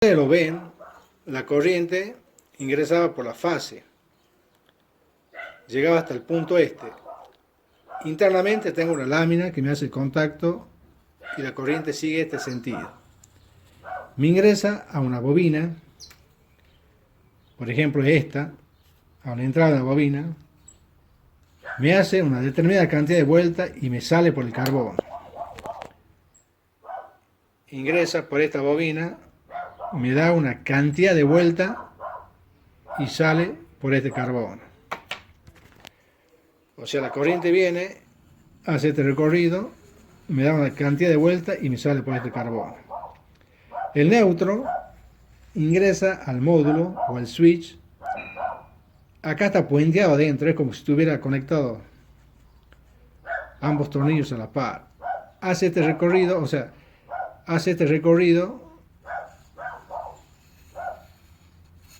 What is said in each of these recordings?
Ustedes lo ven, la corriente ingresaba por la fase, llegaba hasta el punto este. Internamente tengo una lámina que me hace el contacto y la corriente sigue este sentido. Me ingresa a una bobina, por ejemplo esta, a una entrada de la bobina, me hace una determinada cantidad de vueltas y me sale por el carbono. Ingresa por esta bobina, me da una cantidad de vueltas y sale por este carbono. O sea, la corriente viene, hace este recorrido, me da una cantidad de vueltas y me sale por este carbono. El neutro ingresa al módulo o al switch. Acá está puenteado adentro, es como si estuviera conectado ambos tornillos a la par. Hace este recorrido,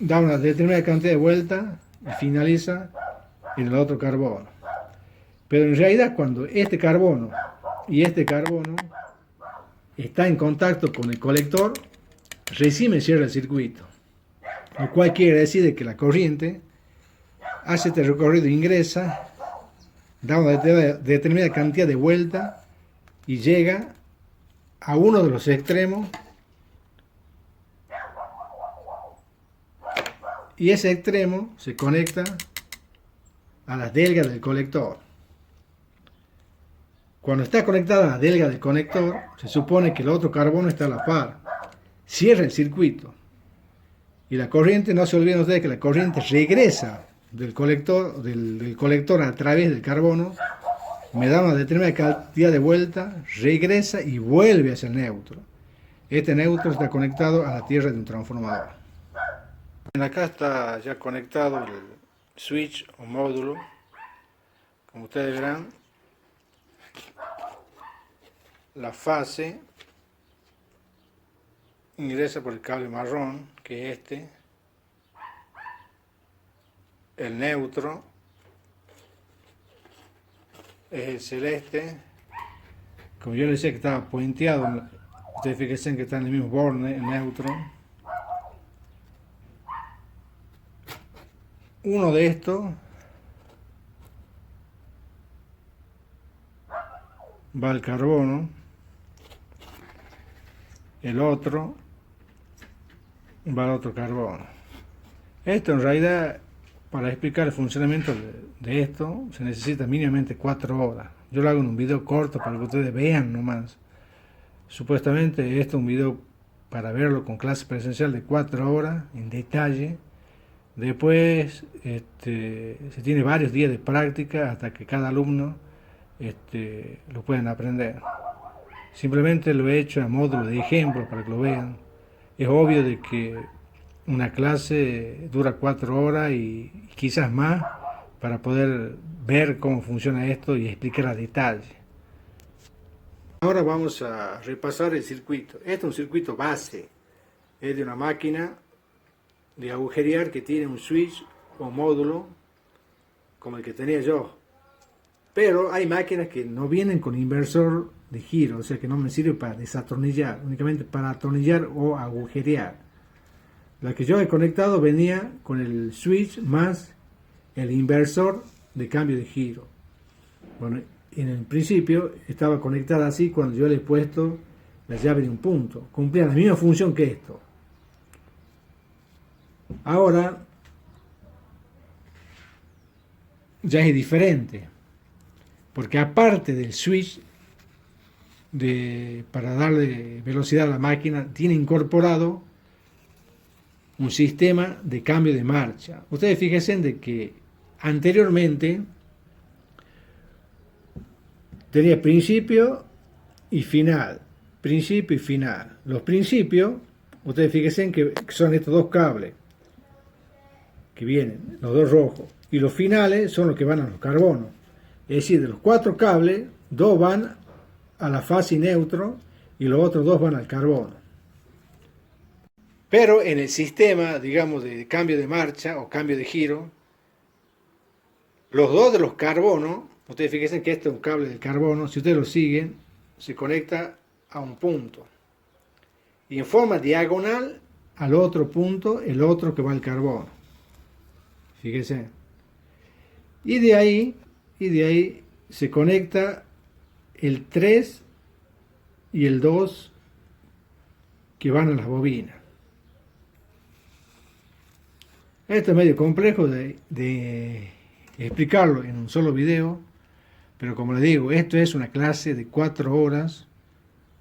da una determinada cantidad de vueltas y finaliza en el otro carbono. Pero en realidad cuando este carbono y este carbono está en contacto con el colector, recién me cierra el circuito. Lo cual quiere decir que la corriente hace este recorrido, ingresa, da una determinada cantidad de vueltas y llega a uno de los extremos, y ese extremo se conecta a las delgas del colector. Cuando está conectada a la delga del conector, se supone que el otro carbono está a la par. Cierra el circuito. Y la corriente, no se olviden ustedes que la corriente regresa del colector a través del carbono, me da una determinada cantidad de vueltas, regresa y vuelve hacia el neutro. Este neutro está conectado a la tierra de un transformador. Acá está ya conectado el switch o módulo. Como ustedes verán, la fase ingresa por el cable marrón, que es este. El neutro es el celeste. Como yo les decía que estaba puenteado, ustedes fíjense que está en el mismo borne, el neutro. Uno de estos va al carbono, el otro va al otro carbono. Esto en realidad, para explicar el funcionamiento de esto, se necesita mínimamente 4 horas. Yo lo hago en un video corto para que ustedes vean nomás. Supuestamente esto es un video para verlo con clase presencial de 4 horas, en detalle. Después se tiene varios días de práctica hasta que cada alumno lo puedan aprender. Simplemente lo he hecho a modo de ejemplo para que lo vean. Es obvio de que una clase dura 4 horas y quizás más para poder ver cómo funciona esto y explicar a detalle. Ahora vamos a repasar el circuito. Este es un circuito base, es de una máquina de agujerear que tiene un switch o módulo como el que tenía yo. Pero hay máquinas que no vienen con inversor de giro, o sea que no me sirve para desatornillar, únicamente para atornillar o agujerear. La que yo he conectado venía con el switch más el inversor de cambio de giro. Bueno, en el principio estaba conectada así cuando yo le he puesto la llave de un punto. Cumplía la misma función que esto. Ahora ya es diferente, porque aparte del switch para darle velocidad a la máquina, tiene incorporado un sistema de cambio de marcha. Ustedes fíjense de que anteriormente tenía principio y final, principio y final. Los principios, ustedes fíjense que son estos dos cables que vienen, los dos rojos, y los finales son los que van a los carbonos. Es decir, de los 4 cables, 2 van a la fase neutro y los otros 2 van al carbono. Pero en el sistema, digamos, de cambio de marcha o cambio de giro, los 2 de los carbonos, ustedes fíjense que este es un cable del carbono, si ustedes lo siguen, se conecta a un punto. Y en forma diagonal al otro punto el otro que va al carbón. Fíjese. Y de ahí se conecta el 3 y el 2 que van a las bobinas. Esto es medio complejo de explicarlo en un solo video, pero como les digo, esto es una clase de 4 horas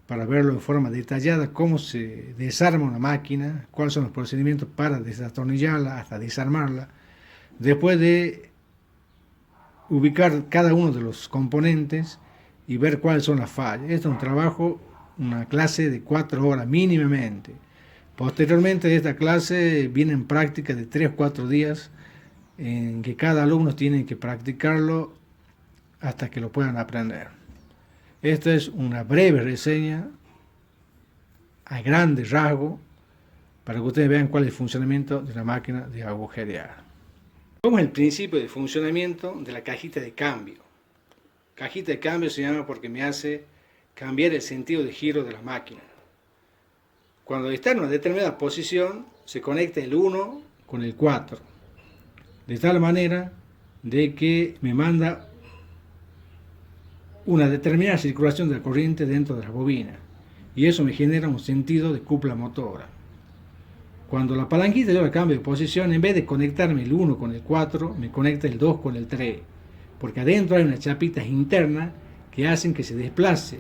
para verlo de forma detallada, cómo se desarma una máquina, cuáles son los procedimientos para desatornillarla hasta desarmarla, después de ubicar cada uno de los componentes y ver cuáles son las fallas. Esto es un trabajo, una clase de 4 horas mínimamente. Posteriormente de esta clase vienen prácticas de 3 o 4 días en que cada alumno tiene que practicarlo hasta que lo puedan aprender. Esta es una breve reseña a grandes rasgos para que ustedes vean cuál es el funcionamiento de una máquina de agujerear. ¿Cómo es el principio de funcionamiento de la cajita de cambio? Cajita de cambio se llama porque me hace cambiar el sentido de giro de la máquina. Cuando está en una determinada posición, se conecta el 1 con el 4, de tal manera de que me manda una determinada circulación de la corriente dentro de la bobina, y eso me genera un sentido de cupla motora. Cuando la palanquita yo la cambio de posición, en vez de conectarme el 1 con el 4, me conecta el 2 con el 3, porque adentro hay unas chapitas internas que hacen que se desplace,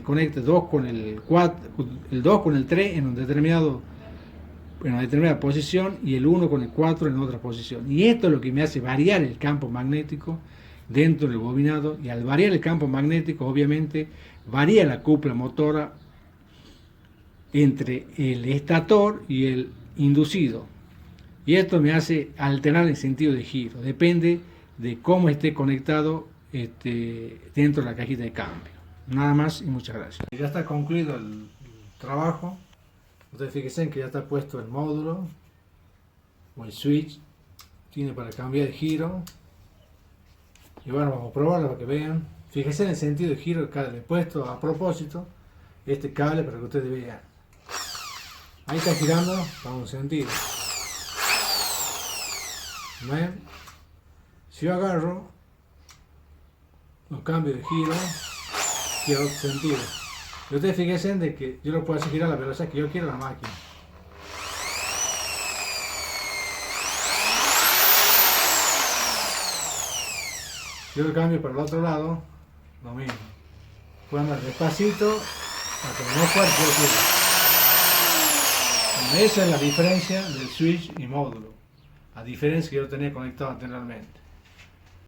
conecte 2 con el 4, el 2 con el 3 en una determinada posición y el 1 con el 4 en otra posición. Y esto es lo que me hace variar el campo magnético dentro del bobinado, y al variar el campo magnético, obviamente, varía la cupla motora entre el estator y el inducido. Y esto me hace alterar el sentido de giro. Depende de cómo esté conectado dentro de la cajita de cambio. Nada más y muchas gracias. Ya está concluido el trabajo. Ustedes fíjense que ya está puesto el módulo o el switch. Tiene para cambiar de giro. Y bueno, vamos a probarlo para que vean. Fíjense en el sentido de giro que le he puesto a propósito este cable para que ustedes vean. Ahí está girando para un sentido. ¿Ven? Si yo agarro, los cambios de giro, gira otro sentido. Y ustedes fíjense de que yo lo puedo hacer girar a la velocidad que yo quiero la máquina. Yo lo cambio para el otro lado, lo mismo. Puedo andar despacito hasta que no fuerte yo quiero. Esa es la diferencia del switch y módulo, a diferencia que yo tenía conectado anteriormente.